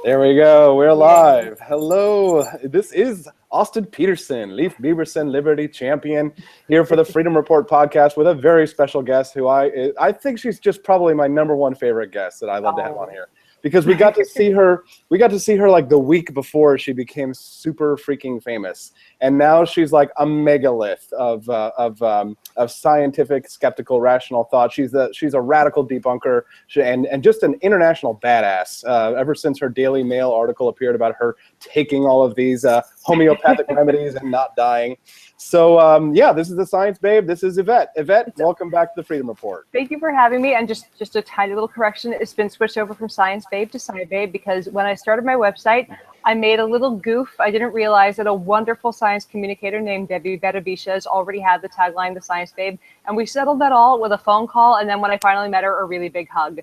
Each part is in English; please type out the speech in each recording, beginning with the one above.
There we go. We're live. Hello. This is Austin Peterson, Leif Bieberson Liberty Champion, here for the Freedom Report podcast with a very special guest who I think she's just probably my number one favorite guest that I love to have on here. Because we got to see her like the week before she became super freaking famous, and now she's like a megalith of scientific, skeptical, rational thought. She's a radical debunker and just an international badass. Ever since her Daily Mail article appeared about her taking all of these homeopathic remedies and not dying. So yeah, this is the Science Babe. This is Yvette. Yvette, welcome back to the Freedom Report. Thank you for having me. And just a tiny little correction. It's been switched over from Science Babe to Sci Babe because when I started my website, I made a little goof. I didn't realize that a wonderful science communicator named Debbie Betabisha already had the tagline, The Science Babe. And we settled that all with a phone call. And then when I finally met her, a really big hug.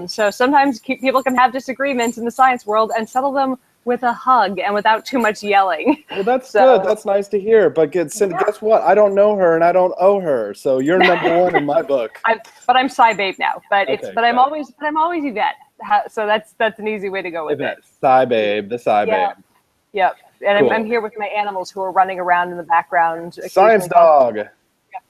So sometimes people can have disagreements in the science world and settle them with a hug and without too much yelling. Well, that's good. That's nice to hear. But guess what? I don't know her and I don't owe her. So you're number one in my book. But I'm Sci Babe now. But I'm always Yvette. So that's an easy way to go with Yvette. It. Sci Babe, the Sci Babe. Yep. And cool. I'm here with my animals who are running around in the background. Science Dog.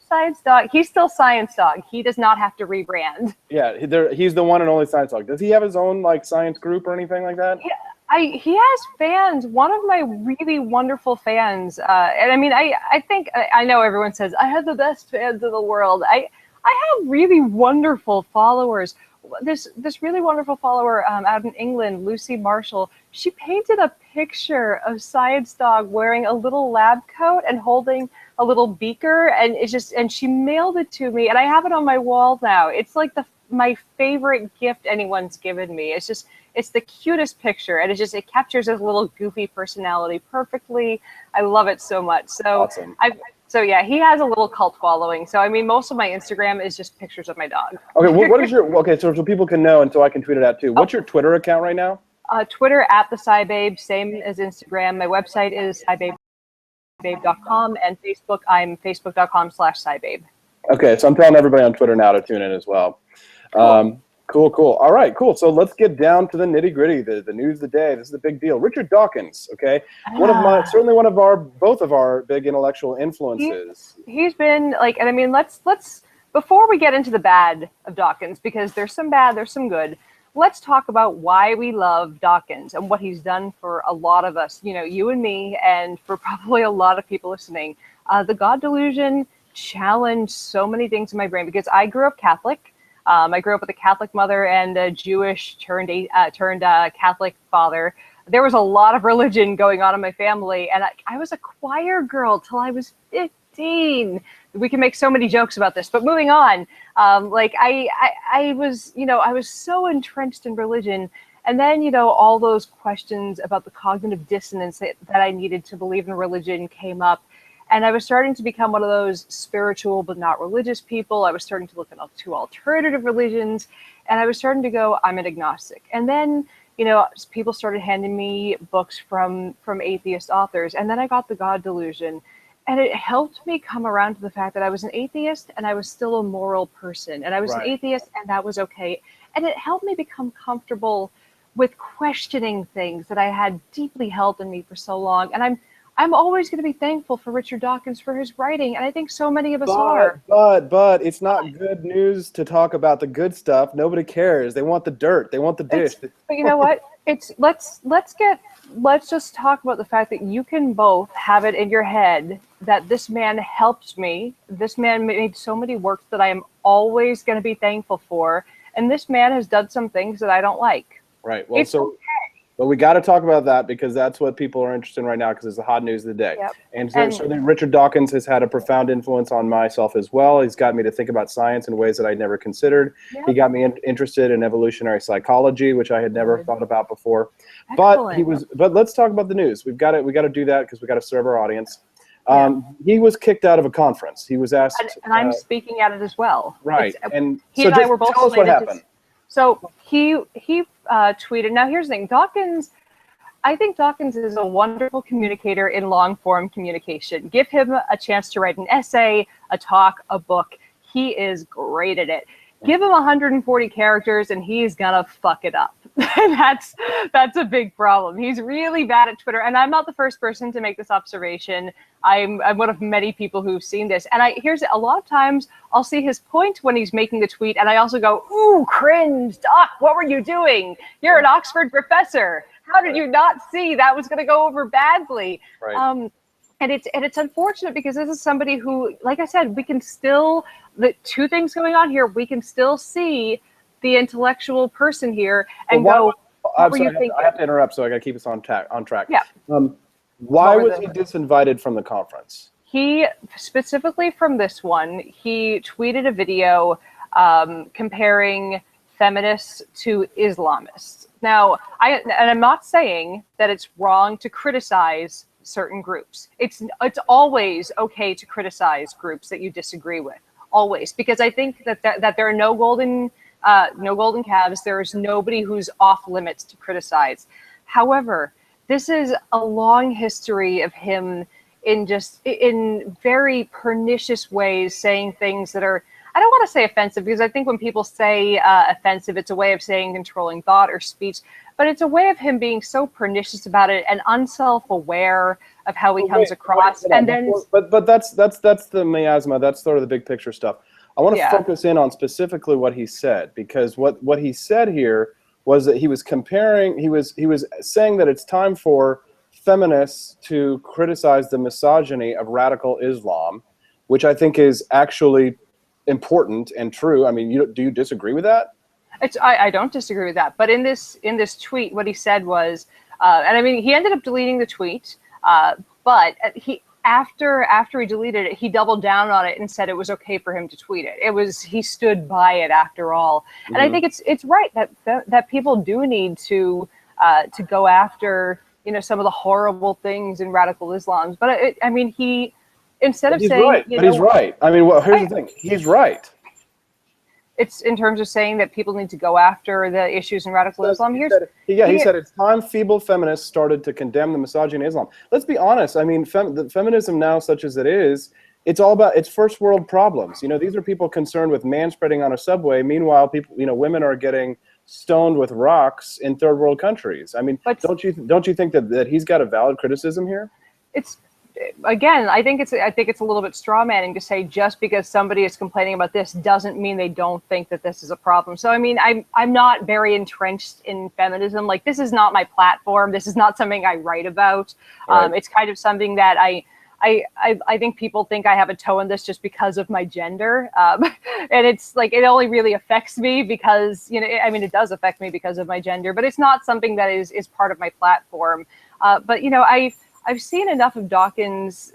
Science Dog. He's still Science Dog. He does not have to rebrand. Yeah, he's the one and only Science Dog. Does he have his own like science group or anything like that? Yeah. He has fans. One of my really wonderful fans, and I mean, I think I know everyone says I have the best fans in the world. I have really wonderful followers. This really wonderful follower out in England, Lucy Marshall. She painted a picture of Science Dog wearing a little lab coat and holding a little beaker, and she mailed it to me, and I have it on my wall now. It's like my favorite gift anyone's given me. It's the cutest picture, and it captures his little goofy personality perfectly. I love it so much. So awesome. So yeah, he has a little cult following. So I mean, most of my Instagram is just pictures of my dog. Okay, what is your so people can know and so I can tweet it out too. What's your Twitter account right now? Twitter at the Sci Babe, same as Instagram. My website is scibabe.com, and Facebook, I'm facebook.com/scibabe. Okay, so I'm telling everybody on Twitter now to tune in as well. Cool. Cool. All right, cool. So let's get down to the nitty gritty, the news of the day. This is a big deal. Richard Dawkins, okay? Certainly one of both of our big intellectual influences. He's been like, and I mean, let's, before we get into the bad of Dawkins, because there's some bad, there's some good, let's talk about why we love Dawkins and what he's done for a lot of us, you and me, and for probably a lot of people listening. The God delusion challenged so many things in my brain because I grew up Catholic. I grew up with a Catholic mother and a Jewish turned Catholic father. There was a lot of religion going on in my family, and I was a choir girl till I was 15. We can make so many jokes about this, but moving on. I was so entrenched in religion, and then all those questions about the cognitive dissonance that I needed to believe in religion came up. And I was starting to become one of those spiritual but not religious people. I was starting to look into alternative religions, and I was starting to go, I'm an agnostic. And then, people started handing me books from atheist authors, and then I got the God delusion. And it helped me come around to the fact that I was an atheist and I was still a moral person. And I was an atheist and that was okay. And it helped me become comfortable with questioning things that I had deeply held in me for so long. And I'm always going to be thankful for Richard Dawkins for his writing, and I think so many of us are. But it's not good news to talk about the good stuff. Nobody cares. They want the dirt. They want the dish. But you know what? Let's just talk about the fact that you can both have it in your head that this man helped me. This man made so many works that I am always going to be thankful for, and this man has done some things that I don't like. Right. Well, But we got to talk about that because that's what people are interested in right now because it's the hot news of the day. Yep. And certainly Richard Dawkins has had a profound influence on myself as well. He's got me to think about science in ways that I'd never considered. Yep. He got me interested in evolutionary psychology, which I had never thought about before. Excellent. But let's talk about the news. We got to do that because we got to serve our audience. He was kicked out of a conference. He was asked, and I'm speaking at it as well. Right. And he and I were both tell us what happened. So he tweeted. Now here's the thing, Dawkins. I think Dawkins is a wonderful communicator in long form communication. Give him a chance to write an essay, a talk, a book. He is great at it. Give him 140 characters and he's gonna fuck it up. And that's a big problem. He's really bad at Twitter. And I'm not the first person to make this observation. I'm one of many people who've seen this. And here's a lot of times I'll see his point when he's making a tweet, and I also go, ooh, cringe, Doc, what were you doing? You're an Oxford professor. How did you not see that was gonna go over badly? Right. And it's unfortunate because this is somebody who, like I said, we can still, the two things going on here, we can still see the intellectual person here and well, what were you thinking? I have to interrupt, so I got to keep us on track. Yeah. Why was he disinvited from the conference? He, specifically from this one, he tweeted a video comparing feminists to Islamists. Now, I'm not saying that it's wrong to criticize certain groups. It's always okay to criticize groups that you disagree with, always, because I think that there are no golden calves. There is nobody who's off limits to criticize. However, this is a long history of him in very pernicious ways saying things that are, I don't want to say offensive, because I think when people say offensive, it's a way of saying controlling thought or speech, but it's a way of him being so pernicious about it and unself-aware of how he comes across. But that's the miasma. That's sort of the big picture stuff. I want to focus in on specifically what he said, because what he said here was that he was comparing. He was saying that it's time for feminists to criticize the misogyny of radical Islam, which I think is actually important and true. I mean, do you disagree with that? I don't disagree with that. But in this tweet, what he said was, and I mean, he ended up deleting the tweet, but after he deleted it, he doubled down on it and said it was okay for him to tweet it. He stood by it after all. And I think it's right that people do need to go after, some of the horrible things in radical Islam. But I mean, instead of saying, he's right. I mean, here's the thing. He's right. It's in terms of saying that people need to go after the issues in radical Islam. He said it's time feeble feminists started to condemn the misogyny in Islam. Let's be honest. I mean, the feminism now, such as it is, it's all about its first world problems. These are people concerned with manspreading on a subway. Meanwhile, women are getting stoned with rocks in third world countries. I mean, don't you think that he's got a valid criticism here? Again, I think it's a little bit straw manning to say just because somebody is complaining about this doesn't mean they don't think that this is a problem. So I mean, I'm not very entrenched in feminism. Like, this is not my platform. This is not something I write about. Right. It's kind of something that I think people think I have a toe in this just because of my gender. And it's like, it only really affects me because, it does affect me because of my gender, but it's not something that is part of my platform. But I've seen enough of Dawkins,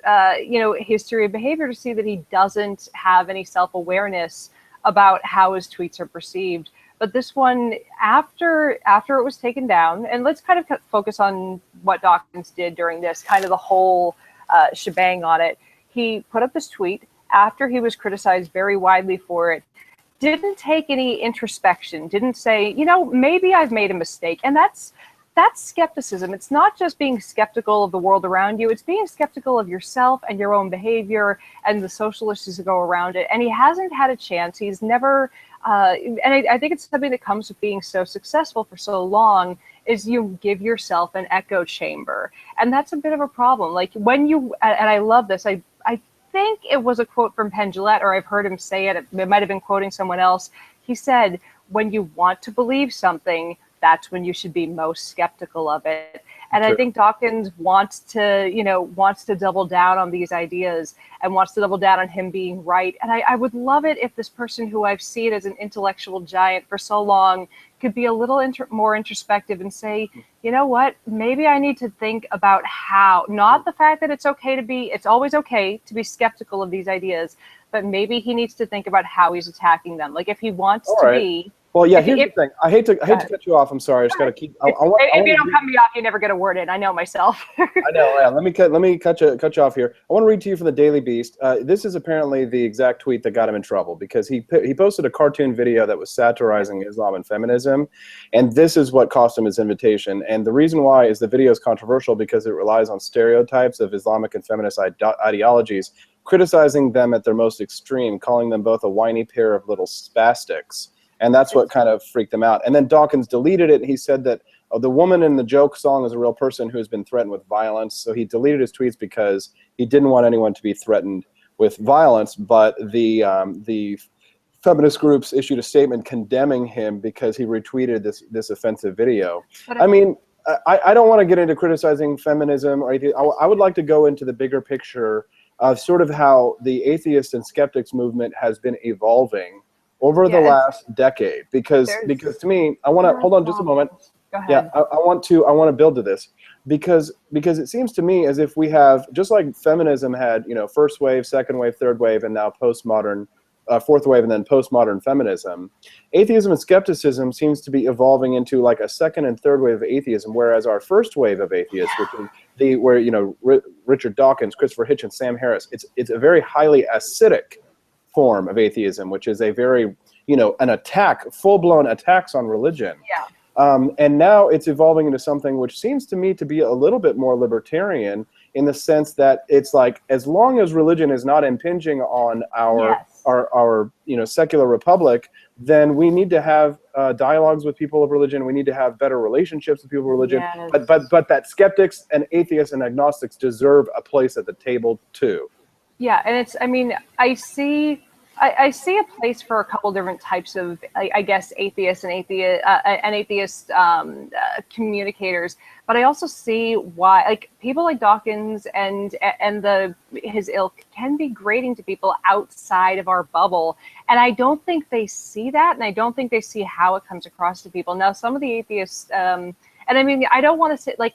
history of behavior to see that he doesn't have any self-awareness about how his tweets are perceived. But this one, after it was taken down, and let's kind of focus on what Dawkins did during this, kind of the whole shebang on it. He put up this tweet after he was criticized very widely for it, didn't take any introspection, didn't say, maybe I've made a mistake. And that's skepticism. It's not just being skeptical of the world around you. It's being skeptical of yourself and your own behavior and the social issues that go around it. And he hasn't had a chance. He's never, and I think it's something that comes with being so successful for so long, is you give yourself an echo chamber. And that's a bit of a problem. Like when you, and I love this, I think it was a quote from Penn Jillette, or I've heard him say it. It might've been quoting someone else. He said, when you want to believe something, that's when you should be most skeptical of it. And I think Dawkins wants to double down on these ideas and wants to double down on him being right. And I would love it if this person who I've seen as an intellectual giant for so long could be a little more introspective and say, you know what, maybe I need to think about how, not the fact that it's always okay to be skeptical of these ideas, but maybe he needs to think about how he's attacking them. Like if he wants to be. Well, yeah, here's the thing. I hate to cut you off. I'm sorry. I just got to keep. If you don't cut me off, you never get a word in. I know myself. I know. Yeah. Let me cut you off here. I want to read to you from the Daily Beast. This is apparently the exact tweet that got him in trouble because he posted a cartoon video that was satirizing Islam and feminism, and this is what cost him his invitation. And the reason why is the video is controversial because it relies on stereotypes of Islamic and feminist ideologies. criticizing them at their most extreme, calling them both a whiny pair of little spastics. And that's what kind of freaked them out. And then Dawkins deleted it. He said that the woman in the joke song is a real person who has been threatened with violence. So he deleted his tweets because he didn't want anyone to be threatened with violence. But the feminist groups issued a statement condemning him because he retweeted this offensive video. I mean, I don't want to get into criticizing feminism or anything. I would like to go into the bigger picture of sort of how the atheist and skeptics movement has been evolving over the last decade. Because to me, I want to hold on just a moment. Go ahead. Yeah, I want to build to this because it seems to me as if we have, just like feminism had, first wave, second wave, third wave, and now postmodern, fourth wave, and then postmodern feminism. Atheism and skepticism seems to be evolving into like a second and third wave of atheism, whereas our first wave of atheists, which is where Richard Dawkins, Christopher Hitchens, Sam Harris, it's a very highly acidic form of atheism, which is a very an attack, full-blown attacks on religion. Yeah. And now it's evolving into something which seems to me to be a little bit more libertarian in the sense that it's like, as long as religion is not impinging on our secular republic, then we need to have dialogues with people of religion. We need to have better relationships with people of religion. Yes. But that skeptics and atheists and agnostics deserve a place at the table too. Yeah, and it's, I mean, I see a place for a couple different types of, I guess, atheists and atheist communicators. But I also see why, like, people like Dawkins and his ilk can be grating to people outside of our bubble. And I don't think they see that, and I don't think they see how it comes across to people. Now, some of the atheists, and I mean, I don't want to say, like,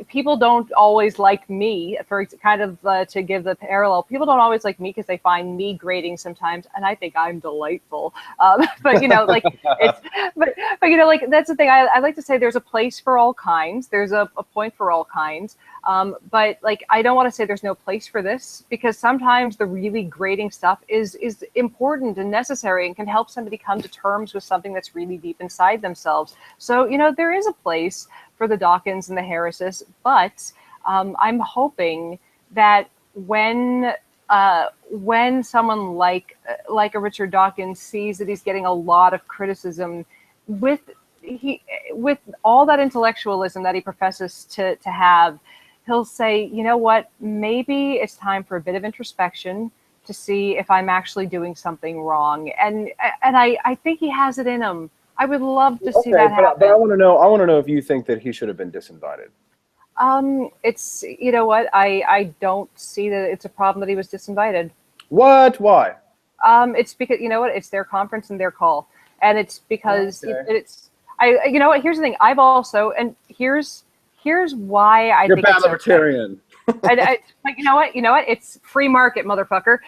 people don't always like me, for kind of to give the parallel. People don't always like me because they find me grating sometimes, and I think I'm delightful. But like it's, but like that's the thing. I like to say there's a place for all kinds. There's a point for all kinds. But like I don't want to say there's no place for this, because sometimes the really grating stuff is important and necessary and can help somebody come to terms with something that's really deep inside themselves. So there is a place for the Dawkins and the Harrises, but I'm hoping that when someone like a Richard Dawkins sees that he's getting a lot of criticism with all that intellectualism that he professes to have, he'll say, you know what, maybe it's time for a bit of introspection to see if I'm actually doing something wrong. And I think he has it in him. I would love to see that happen. But I want to know if you think that he should have been disinvited. It's, what, I don't see that it's a problem that he was disinvited. What? Why? It's because, it's their conference and their call. And it's because here's the thing. I've also, and here's why I You're think bad libertarian. but you know what? It's free market, motherfucker.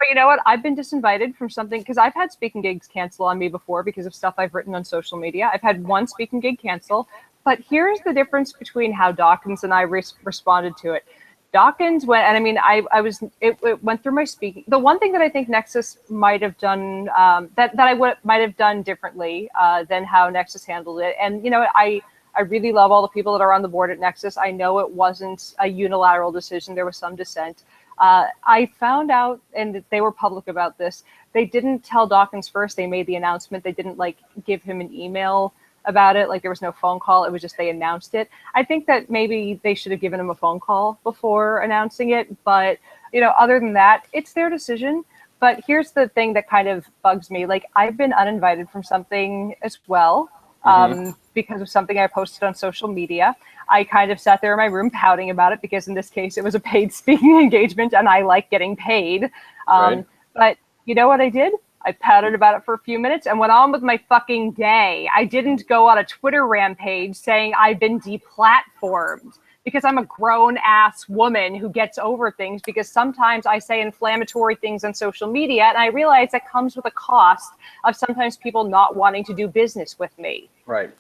But you know what? I've been disinvited from something because I've had speaking gigs cancel on me before because of stuff I've written on social media. I've had one speaking gig cancel, but here's the difference between how Dawkins and I responded to it. Dawkins went, and I mean, it went through my speaking. The one thing that I think Nexus might have done, that I might have done differently than how Nexus handled it, and I really love all the people that are on the board at Nexus. I know it wasn't a unilateral decision. There was some dissent. I found out, and they were public about this, they didn't tell Dawkins first. They made the announcement. They didn't give him an email about it. There was no phone call. It was just they announced it. I think that maybe they should have given him a phone call before announcing it. But, other than that, it's their decision. But here's the thing that kind of bugs me. I've been uninvited from something as well. Because of something I posted on social media. I kind of sat there in my room pouting about it because in this case it was a paid speaking engagement and I like getting paid. Right. But you know what I did? I pouted about it for a few minutes and went on with my fucking day. I didn't go on a Twitter rampage saying I've been deplatformed because I'm a grown-ass woman who gets over things, because sometimes I say inflammatory things on social media and I realize that comes with a cost of sometimes people not wanting to do business with me. Right.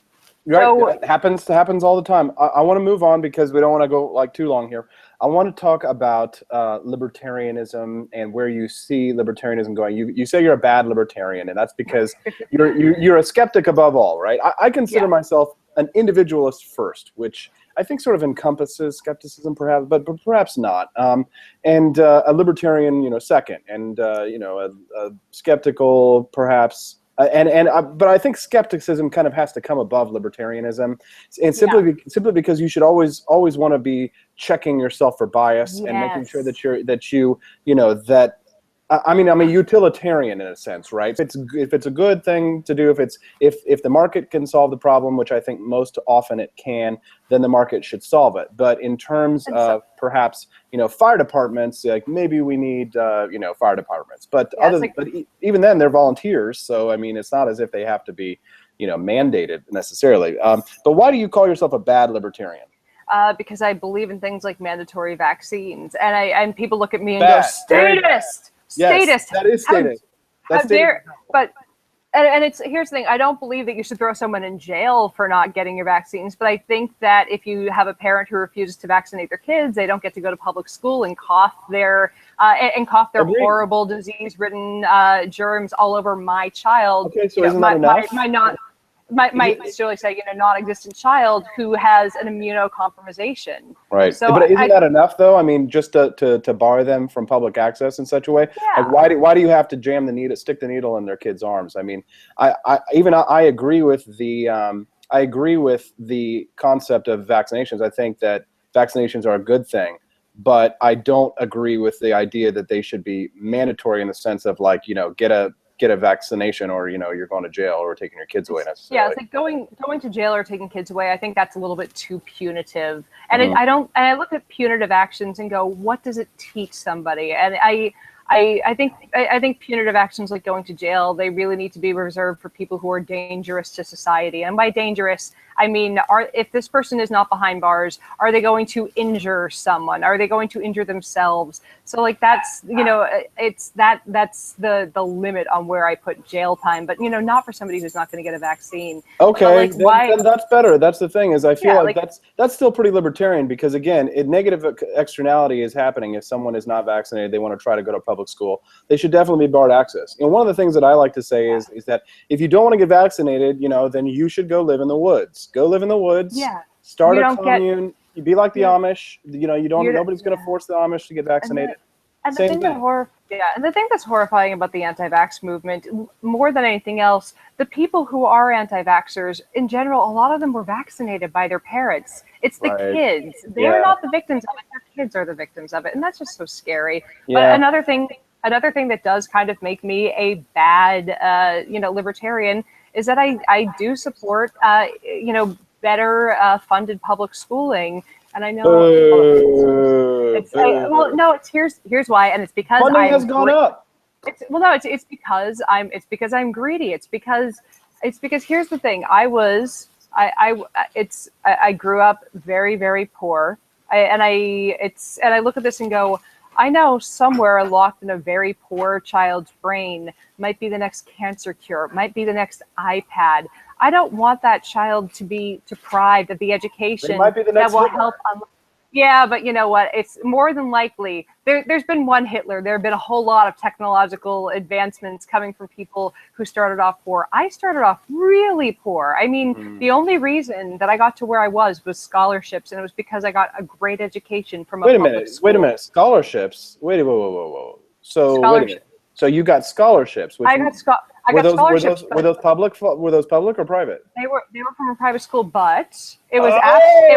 So, it happens all the time. I want to move on because we don't want to go too long here. I want to talk about libertarianism and where you see libertarianism going. You say you're a bad libertarian, and that's because you're a skeptic above all, right? I consider myself an individualist first, which I think sort of encompasses skepticism, perhaps, but perhaps not. And a libertarian, second, and a skeptical, perhaps. But I think skepticism kind of has to come above libertarianism, and simply because you should always want to be checking yourself for bias and making sure that I'm a utilitarian in a sense, right? If it's a good thing to do, if the market can solve the problem, which I think most often it can, then the market should solve it. But in terms of perhaps fire departments, like maybe we need fire departments, but even then they're volunteers, so I mean it's not as if they have to be mandated necessarily. But why do you call yourself a bad libertarian? Because I believe in things like mandatory vaccines, and people look at me and go, statist. Yes, that is statist. Here's the thing. I don't believe that you should throw someone in jail for not getting your vaccines, but I think that if you have a parent who refuses to vaccinate their kids, they don't get to go to public school and cough their horrible disease-ridden germs all over my child. Okay, so isn't that enough? My surely say, non-existent child who has an immunocompromisation. Right. So but isn't that enough, though? I mean, just to bar them from public access in such a way? Yeah. Like, why do you have to stick the needle in their kids' arms? I mean, I agree with the concept of vaccinations. I think that vaccinations are a good thing, but I don't agree with the idea that they should be mandatory in the sense of like, get a vaccination or you're going to jail or taking your kids away necessarily. Yeah, it's like going to jail or taking kids away. I think that's a little bit too punitive. And I look at punitive actions and go, what does it teach somebody? And I think punitive actions like going to jail, they really need to be reserved for people who are dangerous to society. And by dangerous, I mean, if this person is not behind bars, are they going to injure someone? Are they going to injure themselves? So like that's that's the limit on where I put jail time, but not for somebody who's not going to get a vaccine. Okay, then that's better. That's the thing is I feel like that's still pretty libertarian because again, negative externality is happening if someone is not vaccinated, they want to try to go to public school. They should definitely be barred access. One of the things that I like to say is that if you don't want to get vaccinated, then you should go live in the woods. Go live in the woods. Yeah. Start a commune. You be like the Amish. Nobody's going to force the Amish to get vaccinated. And the thing that's horrifying about the anti-vax movement, more than anything else, the people who are anti-vaxxers, in general, a lot of them were vaccinated by their parents. It's the kids. They're not the victims of it. Their kids are the victims of it. And that's just so scary. Yeah. But another thing that does kind of make me a bad, libertarian is that I do support, better funded public schooling. And I know here's why, and it's because funding has gone up. It's because I'm greedy. It's because here's the thing. I grew up very, very poor. I look at this and go, I know somewhere locked in a very poor child's brain might be the next cancer cure, might be the next iPad. I don't want that child to be deprived of the education that will help. Yeah, but you know what? It's more than likely. There's been one Hitler. There have been a whole lot of technological advancements coming from people who started off poor. I started off really poor. I mean, the only reason that I got to where I was scholarships, and it was because I got a great education from a public school. Wait a minute. Scholarships? Whoa. So wait a minute. So you got scholarships? I got scholarships. Were those public or private? They were from a private school, but it was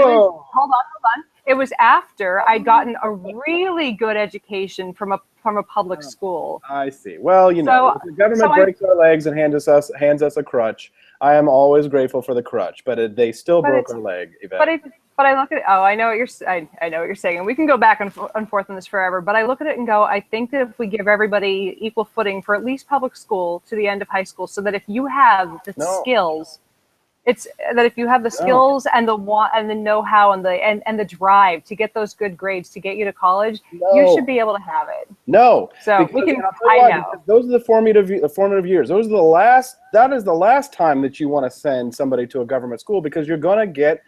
hold on. It was after I'd gotten a really good education from a public school. I see. Well, if the government breaks our legs and hands us a crutch, I am always grateful for the crutch. But they still broke our leg, Yvette. But I look at it. Oh, I know what you're saying, and we can go back and forth on this forever. But I look at it and go, I think that if we give everybody equal footing for at least public school to the end of high school, so that if you have the skills. It's that if you have the skills and the know-how and the drive to get those good grades to get you to college, you should be able to have it. No. So we can. I know. Those are the formative years. That is the last time that you want to send somebody to a government school because you're going to get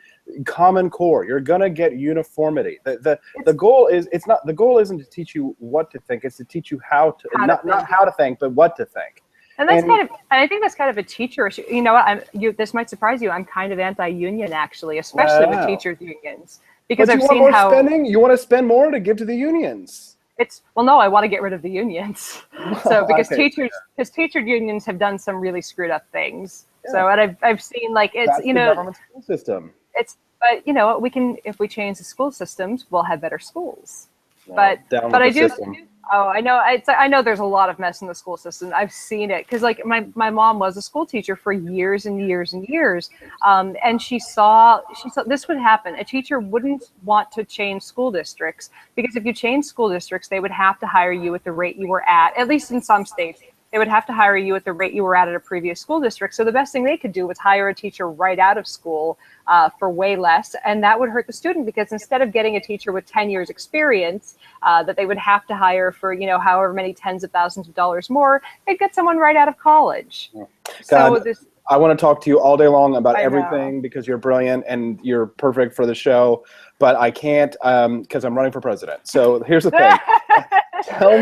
Common Core. You're going to get uniformity. The goal isn't to teach you what to think. It's to teach you not how to think, but what to think. And that's kind of, and I think that's kind of a teacher issue. You know what? This might surprise you. I'm kind of anti-union, actually, especially with teachers' unions, because But I've you want seen more how spending? You want to spend more to give to the unions. well, no, I want to get rid of the unions. So because Okay. teacher unions have done some really screwed up things. Yeah. So, and I've seen like it's That's the government school system. But you know, if we change the school systems, we'll have better schools. Well, but I do. Oh, I know. I know there's a lot of mess in the school system. I've seen it because, like, my mom was a school teacher for years and years and years, and she saw this would happen. A teacher wouldn't want to change school districts because if you change school districts, they would have to hire you at the rate you were at least in some states. They would have to hire you at the rate you were at a previous school district. So the best thing they could do was hire a teacher right out of school for way less. And that would hurt the student because instead of getting a teacher with 10 years experience that they would have to hire for, you know, however many tens of thousands of dollars more, they'd get someone right out of college. God, so I want to talk to you all day long about everything because you're brilliant and you're perfect for the show. But I can't because I'm running for president. So here's the thing. Tell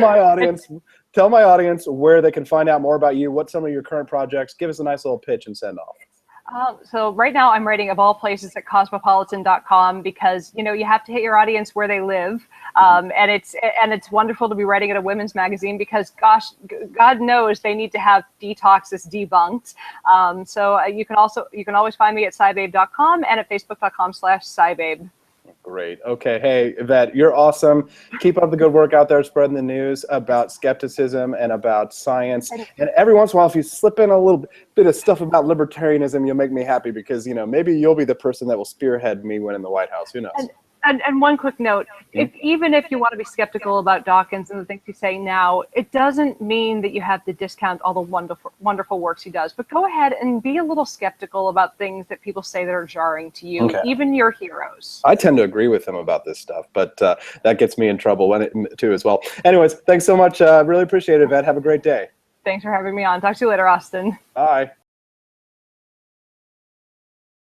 my audience where they can find out more about you, what some of your current projects. Give us a nice little pitch and send off. So right now I'm writing of all places at cosmopolitan.com because, you know, you have to hit your audience where they live. And it's wonderful to be writing at a women's magazine because, gosh, God knows they need to have detoxes debunked. So you can always find me at scibabe.com and at facebook.com/scibabe. Great. Okay. Hey, Yvette, you're awesome. Keep up the good work out there spreading the news about skepticism and about science. And every once in a while, if you slip in a little bit of stuff about libertarianism, you'll make me happy because, you know, maybe you'll be the person that will spearhead me winning the White House. Who knows? And one quick note, even if you want to be skeptical about Dawkins and the things he's saying now, it doesn't mean that you have to discount all the wonderful works he does. But go ahead and be a little skeptical about things that people say that are jarring to you, even your heroes. I tend to agree with him about this stuff, but that gets me in trouble too as well. Anyways, thanks so much. Really appreciate it, Yvette. Have a great day. Thanks for having me on. Talk to you later, Austin. Bye.